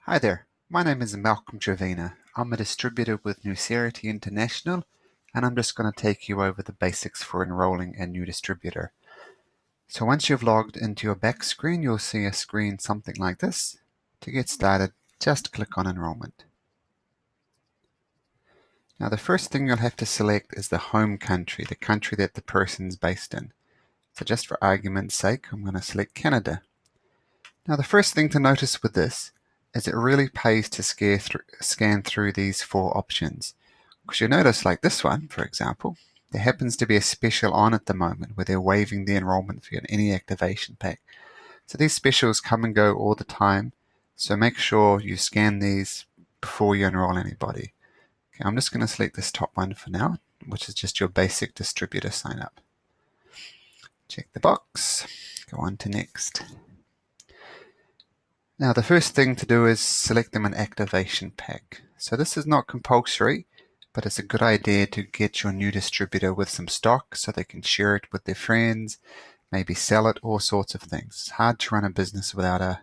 Hi there, my name is Malcolm Trevena. I'm a distributor with Nucerity International, and I'm just going to take you over the basics for enrolling a new distributor. So once you've logged into your back screen, you'll see a screen something like this. To get started, just click on Enrollment. Now the first thing you'll have to select is the home country, the country that the person's based in. So just for argument's sake, I'm going to select Canada. Now the first thing to notice with this is it really pays to scan through these four options. Because you'll notice like this one, for example, there happens to be a special on at the moment where they're waiving the enrollment fee on any activation pack. So these specials come and go all the time, so make sure you scan these before you enroll anybody. Okay, I'm just going to select this top one for now, which is just your basic distributor sign up. Check the box, go on to next. Now the first thing to do is select them an activation pack. So this is not compulsory, but it's a good idea to get your new distributor with some stock so they can share it with their friends, maybe sell it, all sorts of things. It's hard to run a business without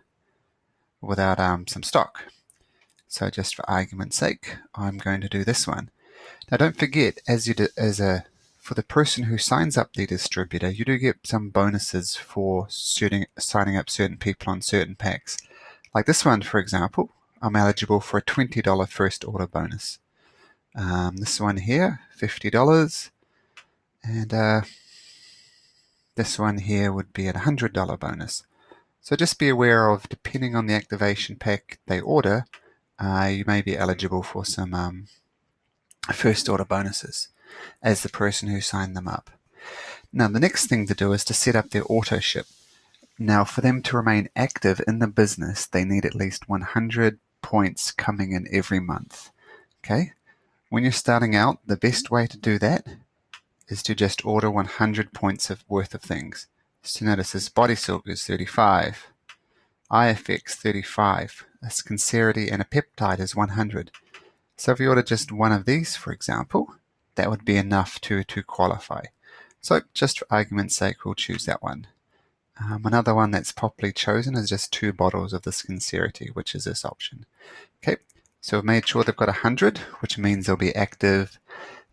some stock. So just for argument's sake, I'm going to do this one. Now don't forget, for the person who signs up the distributor, you do get some bonuses for signing up certain people on certain packs. Like this one, for example, I'm eligible for a $20 first order bonus. This one here, $50, and this one here would be a $100 bonus. So just be aware of, depending on the activation pack they order, you may be eligible for some first order bonuses as the person who signed them up. Now the next thing to do is to set up their auto ship. Now for them to remain active in the business, they need at least 100 points coming in every month. Okay? When you're starting out, the best way to do that is to just order 100 points worth of things. So notice this body silk is 35, IFX 35, a sincerity and a peptide is 100. So if you order just one of these, for example, that would be enough to qualify. So just for argument's sake, we'll choose that one. Another one that's popularly chosen is just 2 bottles of the sincerity, which is this option. Okay, so we've made sure they've got 100, which means they'll be active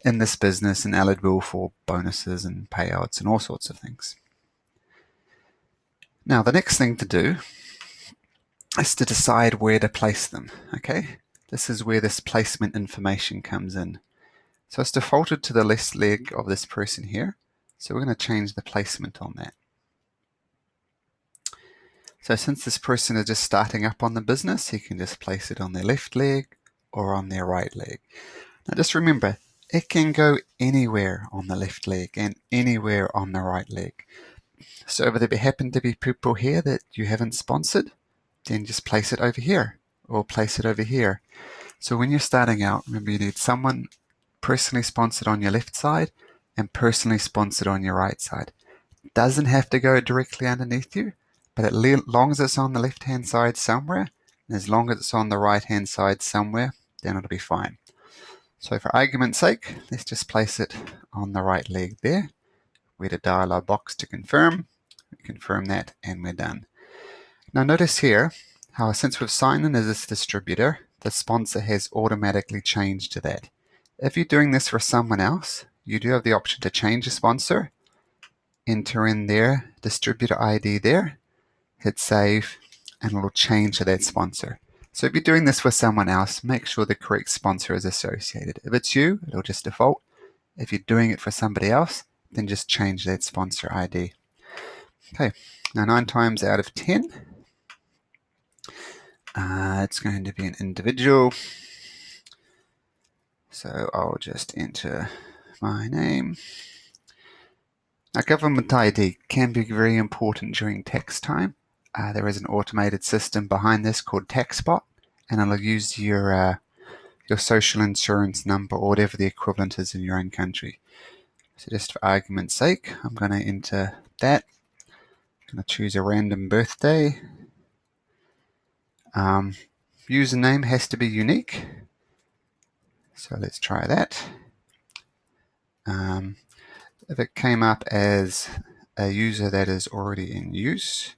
in this business and eligible for bonuses and payouts and all sorts of things. Now the next thing to do is to decide where to place them. Okay, this is where this placement information comes in. So it's defaulted to the left leg of this person here, so we're going to change the placement on that. So since this person is just starting up on the business, he can just place it on their left leg or on their right leg. Now just remember, it can go anywhere on the left leg and anywhere on the right leg. So if there happen to be people here that you haven't sponsored, then just place it over here or place it over here. So when you're starting out, remember you need someone personally sponsored on your left side and personally sponsored on your right side. It doesn't have to go directly underneath you, but as long as it's on the left-hand side somewhere, and as long as it's on the right-hand side somewhere, then it'll be fine. So for argument's sake, let's just place it on the right leg there. We're to dial our box to confirm. We confirm that, and we're done. Now notice here how since we've signed in as this distributor, the sponsor has automatically changed to that. If you're doing this for someone else, you do have the option to change the sponsor, enter in their distributor ID there, hit save, and it'll change to that sponsor. So if you're doing this for someone else, make sure the correct sponsor is associated. If it's you, it'll just default. If you're doing it for somebody else, then just change that sponsor ID. Okay, now 9 times out of 10, it's going to be an individual. So I'll just enter my name. Now government ID can be very important during tax time. There is an automated system behind this called TaxBot, and it'll use your social insurance number or whatever the equivalent is in your own country. So just for argument's sake, I'm going to enter that. I'm going to choose a random birthday. Username has to be unique. So let's try that. If it came up as a user that is already in use,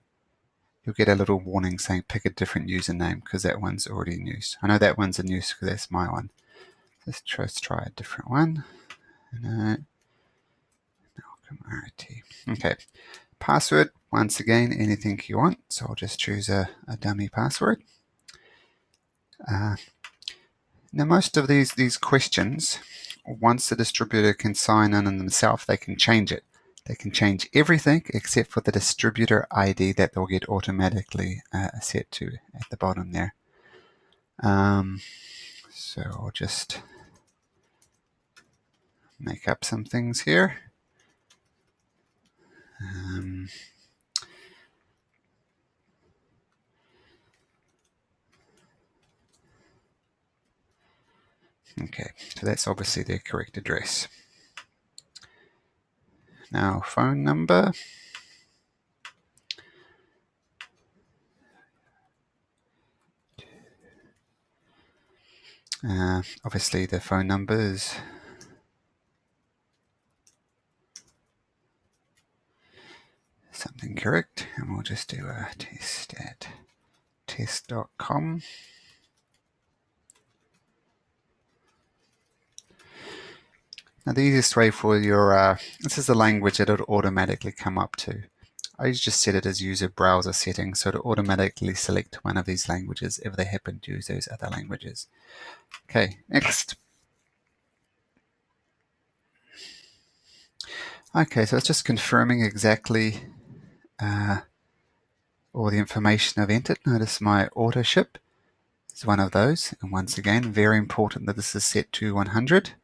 you'll get a little warning saying pick a different username because that one's already in use. I know that one's in use because that's my one. Let's try a different one. Okay, password, once again, anything you want. So I'll just choose a dummy password. Now most of these questions, once the distributor can sign in themselves, they can change it. They can change everything except for the distributor ID that they'll get automatically set to at the bottom there. So I'll just make up some things here. Okay, so that's obviously their correct address. Now, phone number. Obviously, the phone number is something correct, and we'll just do a test at test.com. Now, the easiest way for your, this is the language that it'll automatically come up to. I just set it as user browser settings, so to automatically select one of these languages if they happen to use those other languages. Okay, next. Okay, so it's just confirming exactly all the information I've entered. Notice my auto ship is one of those, and once again, very important that this is set to 100.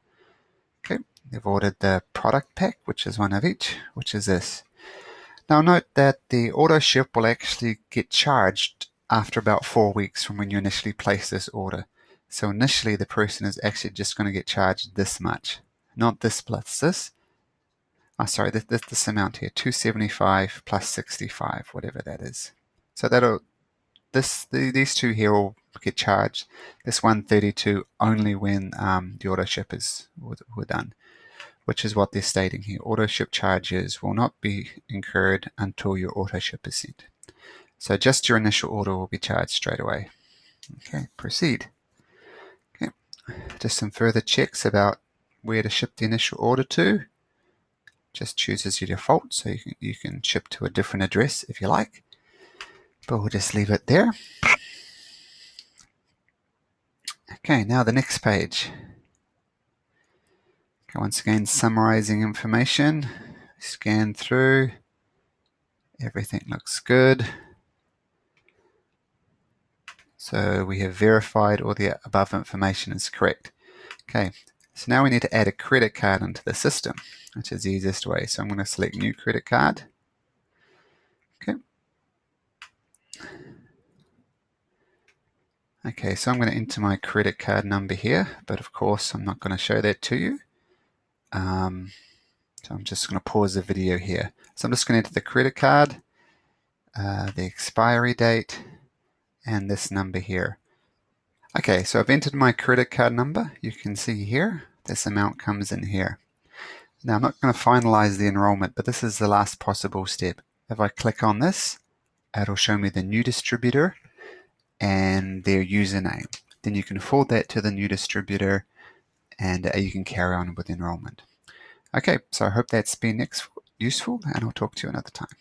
Okay, they've ordered the product pack, which is one of each, which is this. Now note that the auto ship will actually get charged after about 4 weeks from when you initially place this order. So initially the person is actually just going to get charged this much, not this plus this. Oh, sorry, this amount here, 275 plus 65, whatever that is. So these two here will get charged. This 132 only when the auto ship were done, which is what they're stating here. Auto ship charges will not be incurred until your auto ship is sent. So just your initial order will be charged straight away. Okay, proceed. Okay, just some further checks about where to ship the initial order to. Just choose as your default, so you can ship to a different address if you like, but we'll just leave it there. Okay, now the next page. Okay, once again, summarizing information. Scan through. Everything looks good. So we have verified all the above information is correct. Okay, so now we need to add a credit card into the system, which is the easiest way. So I'm going to select new credit card. Okay. Okay, so I'm going to enter my credit card number here, but of course I'm not going to show that to you. So I'm just going to pause the video here. So I'm just going to enter the credit card, the expiry date, and this number here. Okay, so I've entered my credit card number. You can see here, this amount comes in here. Now I'm not going to finalize the enrollment, but this is the last possible step. If I click on this, it'll show me the new distributor and their username. Then you can forward that to the new distributor and you can carry on with enrollment. Okay, so I hope that's been useful, and I'll talk to you another time.